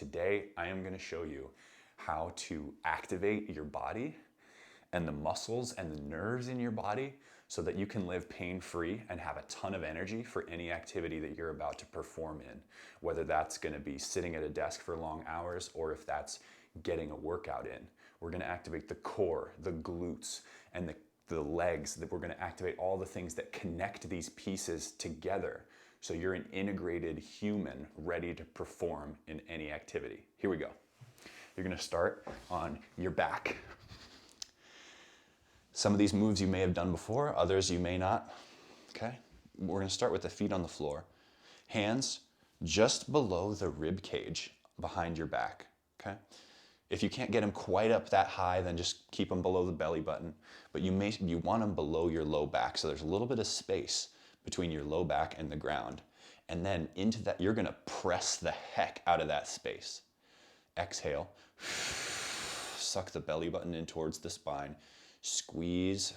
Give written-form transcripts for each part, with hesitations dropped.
Today, I am going to show you how to activate your body and the muscles and the nerves in your body so that you can live pain-free and have a ton of energy for any activity that you're about to perform in. Whether that's going to be sitting at a desk for long hours or if that's getting a workout in. We're going to activate the core, the glutes, and the legs. That we're going to activate all the things that connect these pieces together so you're an integrated human ready to perform in any activity. Here we go. You're going to start on your back. Some of these moves you may have done before, others you may not. Okay? We're going to start with the feet on the floor. Hands just below the rib cage behind your back. Okay? If you can't get them quite up that high, then just keep them below the belly button. But you want them below your low back, so there's a little bit of space between your low back and the ground. And then into that, you're gonna press the heck out of that space. Exhale, suck the belly button in towards the spine, squeeze,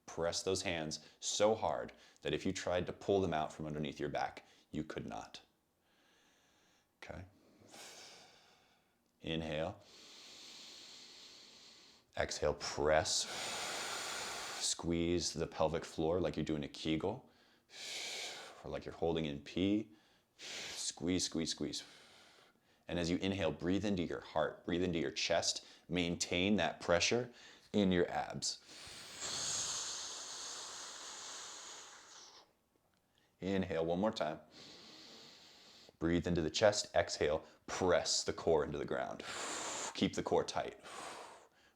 press those hands so hard that if you tried to pull them out from underneath your back, you could not. Okay. Inhale. Exhale, press. Squeeze the pelvic floor like you're doing a Kegel, or like you're holding in P. Squeeze, squeeze, squeeze. And as you inhale, breathe into your heart, breathe into your chest. Maintain that pressure in your abs. Inhale one more time. Breathe into the chest, exhale, press the core into the ground. Keep the core tight.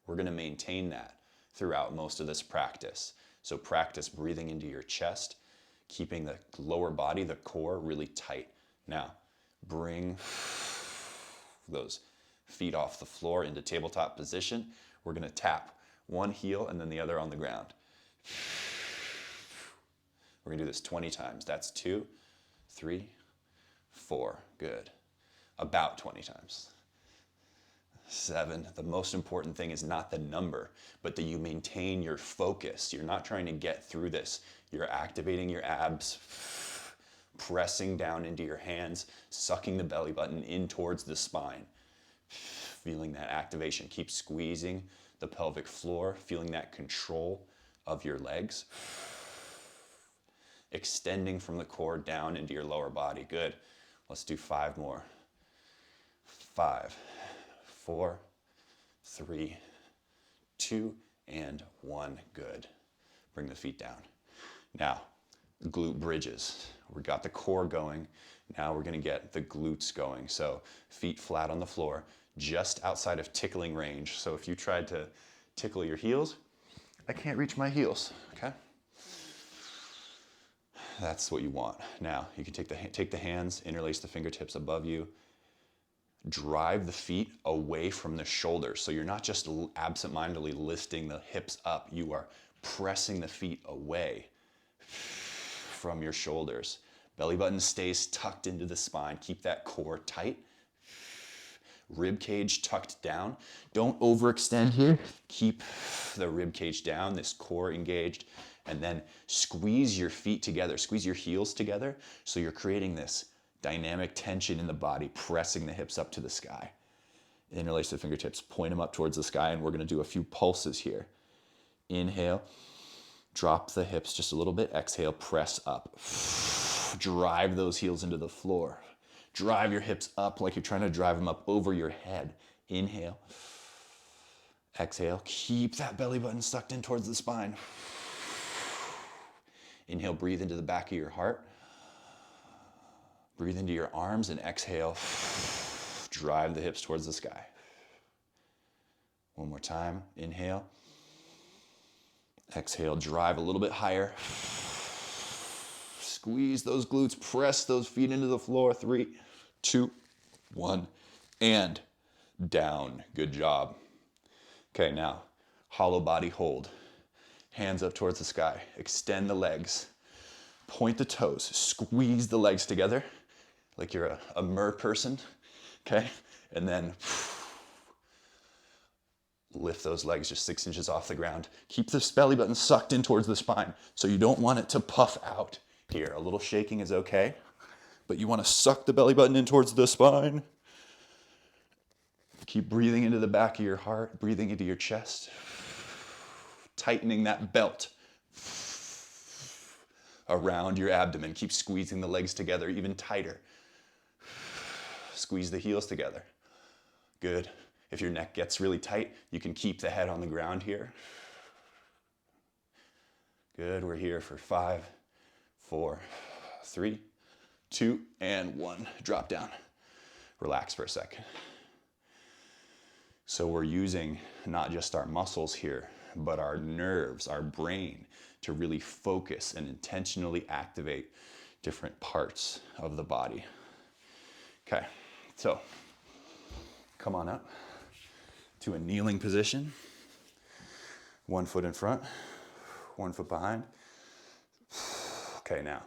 We're going to maintain that throughout most of this practice. So practice breathing into your chest, keeping the lower body, the core, really tight. Now, bring those feet off the floor into tabletop position. We're going to tap one heel and then the other on the ground. We're going to do this 20 times. That's 2, 3, 4. Good. About 20 times. 7. The most important thing is not the number, but that you maintain your focus. You're not trying to get through this. You're activating your abs, pressing down into your hands, sucking the belly button in towards the spine. Feeling that activation. Keep squeezing the pelvic floor, feeling that control of your legs. Extending from the core down into your lower body. Good. Let's do 5 more. 5, 4, 3, 2, and 1. Good. Bring the feet down. Now, glute bridges. We got the core going. Now we're going to get the glutes going. So feet flat on the floor, just outside of tickling range. So if you tried to tickle your heels, I can't reach my heels. Okay? That's what you want. Now, you can take the hands, interlace the fingertips above you, drive the feet away from the shoulders. So you're not just absent-mindedly lifting the hips up, you are pressing the feet away from your shoulders. Belly button stays tucked into the spine. Keep that core tight. Rib cage tucked down. Don't overextend here. Keep the rib cage down, this core engaged, and then squeeze your feet together. Squeeze your heels together so you're creating this dynamic tension in the body, pressing the hips up to the sky. Interlace the fingertips, point them up towards the sky, and we're going to do a few pulses here. Inhale, drop the hips just a little bit. Exhale, press up. Drive those heels into the floor. Drive your hips up like you're trying to drive them up over your head. Inhale. Exhale, keep that belly button sucked in towards the spine. Inhale, breathe into the back of your heart. Breathe into your arms and exhale. Drive the hips towards the sky. One more time. Inhale. Exhale, drive a little bit higher. Squeeze those glutes, press those feet into the floor. 3, 2, 1, and down. Good job. Okay, now, hollow body hold. Hands up towards the sky. Extend the legs. Point the toes. Squeeze the legs together like you're a mer person, okay? And then lift those legs just 6 inches off the ground. Keep this belly button sucked in towards the spine so you don't want it to puff out. Here, a little shaking is okay. But you want to suck the belly button in towards the spine. Keep breathing into the back of your heart, breathing into your chest. Tightening that belt around your abdomen. Keep squeezing the legs together even tighter. Squeeze the heels together. Good. If your neck gets really tight, you can keep the head on the ground here. Good. We're here for 5, 4, 3, 2, and 1. Drop down. Relax for a second. So we're using not just our muscles here, but our nerves, our brain, to really focus and intentionally activate different parts of the body. Okay, so come on up to a kneeling position. 1 foot in front, 1 foot behind. Okay, now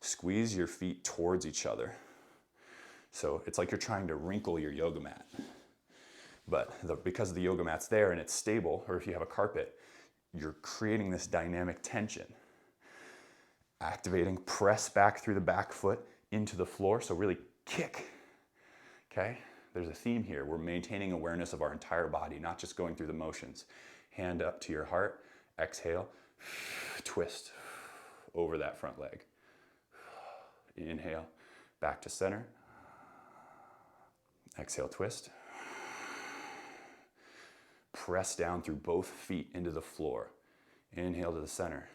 squeeze your feet towards each other. So it's like you're trying to wrinkle your yoga mat. But because the yoga mat's there and it's stable, or if you have a carpet, you're creating this dynamic tension. Activating, press back through the back foot into the floor, so really kick. Okay? There's a theme here. We're maintaining awareness of our entire body, not just going through the motions. Hand up to your heart, exhale, twist over that front leg. Inhale, back to center. Exhale, twist. Press down through both feet into the floor. Inhale to the center.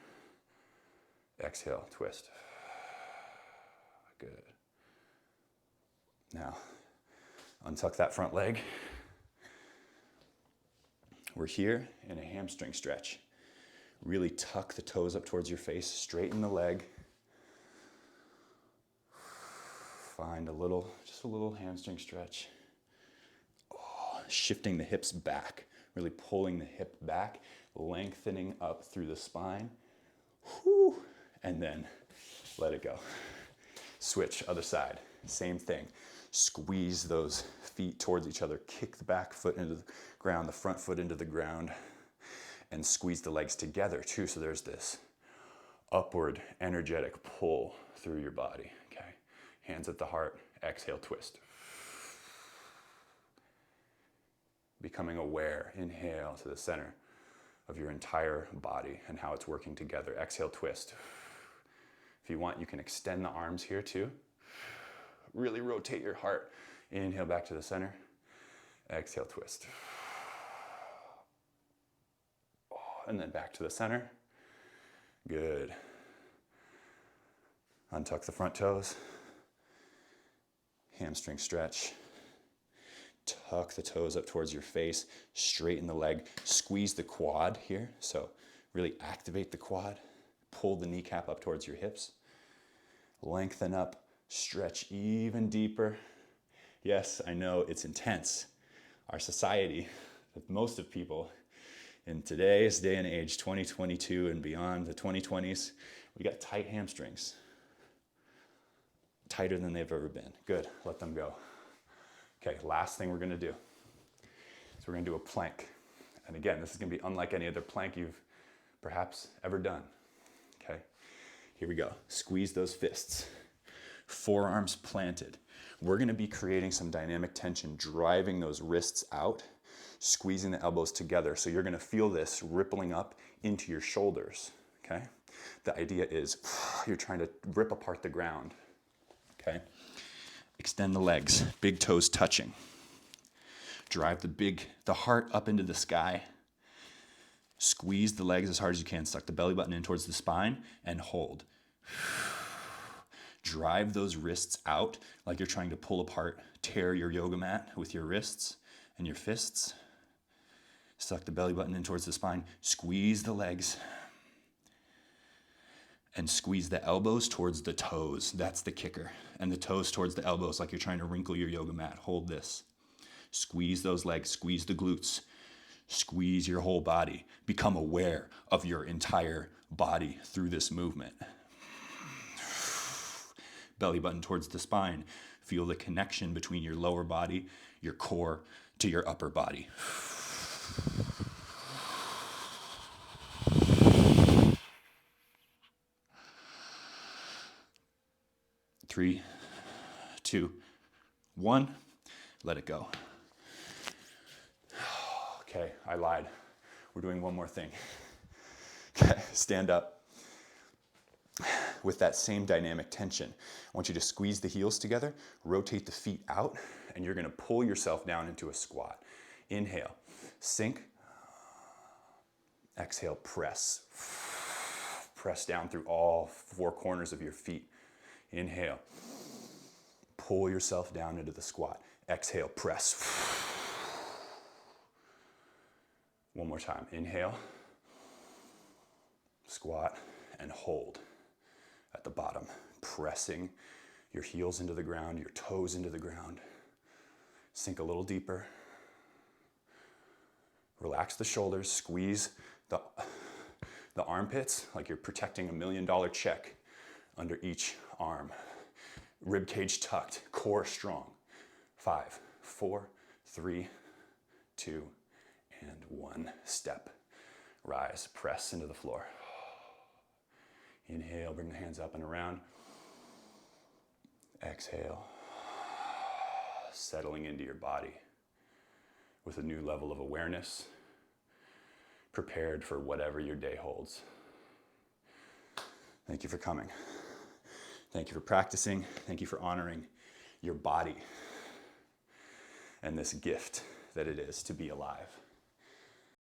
Exhale, twist. Good. Now, untuck that front leg. We're here in a hamstring stretch. Really tuck the toes up towards your face, straighten the leg. Find just a little hamstring stretch. Oh, shifting the hips back, really pulling the hip back, lengthening up through the spine. Whew. And then let it go. Switch, other side, same thing. Squeeze those feet towards each other, kick the back foot into the ground, the front foot into the ground, and squeeze the legs together too, so there's this upward energetic pull through your body, okay? Hands at the heart, exhale, twist. Becoming aware, inhale to the center of your entire body and how it's working together. Exhale, twist. If you want, you can extend the arms here too. Really rotate your heart. Inhale back to the center. Exhale, twist. And then back to the center. Good. Untuck the front toes. Hamstring stretch. Tuck the toes up towards your face. Straighten the leg. Squeeze the quad here. So really activate the quad. Pull the kneecap up towards your hips. Lengthen up. Stretch even deeper. Yes, I know it's intense. Our society, most of people in today's day and age, 2022 and beyond, the 2020s, we got tight hamstrings. Tighter than they've ever been. Good, let them go. Okay, last thing we're gonna do. So we're gonna do a plank. And again, this is gonna be unlike any other plank you've perhaps ever done. Okay, here we go. Squeeze those fists. Forearms planted. We're gonna be creating some dynamic tension, driving those wrists out, squeezing the elbows together. So you're gonna feel this rippling up into your shoulders, okay? The idea is you're trying to rip apart the ground, okay? Extend the legs, big toes touching. Drive the heart up into the sky. Squeeze the legs as hard as you can. Suck the belly button in towards the spine and hold. Drive those wrists out like you're trying to pull apart, tear your yoga mat with your wrists and your fists. Suck the belly button in towards the spine. Squeeze the legs. And squeeze the elbows towards the toes. That's the kicker. And the toes towards the elbows like you're trying to wrinkle your yoga mat. Hold this. Squeeze those legs. Squeeze the glutes. Squeeze your whole body. Become aware of your entire body through this movement. Belly button towards the spine. Feel the connection between your lower body, your core, to your upper body. 3, 2, 1. Let it go. Okay, I lied. We're doing one more thing. Okay, stand up. With that same dynamic tension, I want you to squeeze the heels together, rotate the feet out, and you're gonna pull yourself down into a squat. Inhale, sink. Exhale, press. Press down through all 4 corners of your feet. Inhale, pull yourself down into the squat. Exhale, press. One more time, inhale, squat, and hold. At the bottom, pressing your heels into the ground, your toes into the ground. Sink a little deeper. Relax the shoulders, squeeze the armpits like you're protecting $1 million check under each arm. Rib cage tucked, core strong. 5, 4, 3, 2, and 1. Step, rise, press into the floor. Inhale, bring the hands up and around. Exhale, settling into your body with a new level of awareness, prepared for whatever your day holds. Thank you for coming. Thank you for practicing. Thank you for honoring your body and this gift that it is to be alive.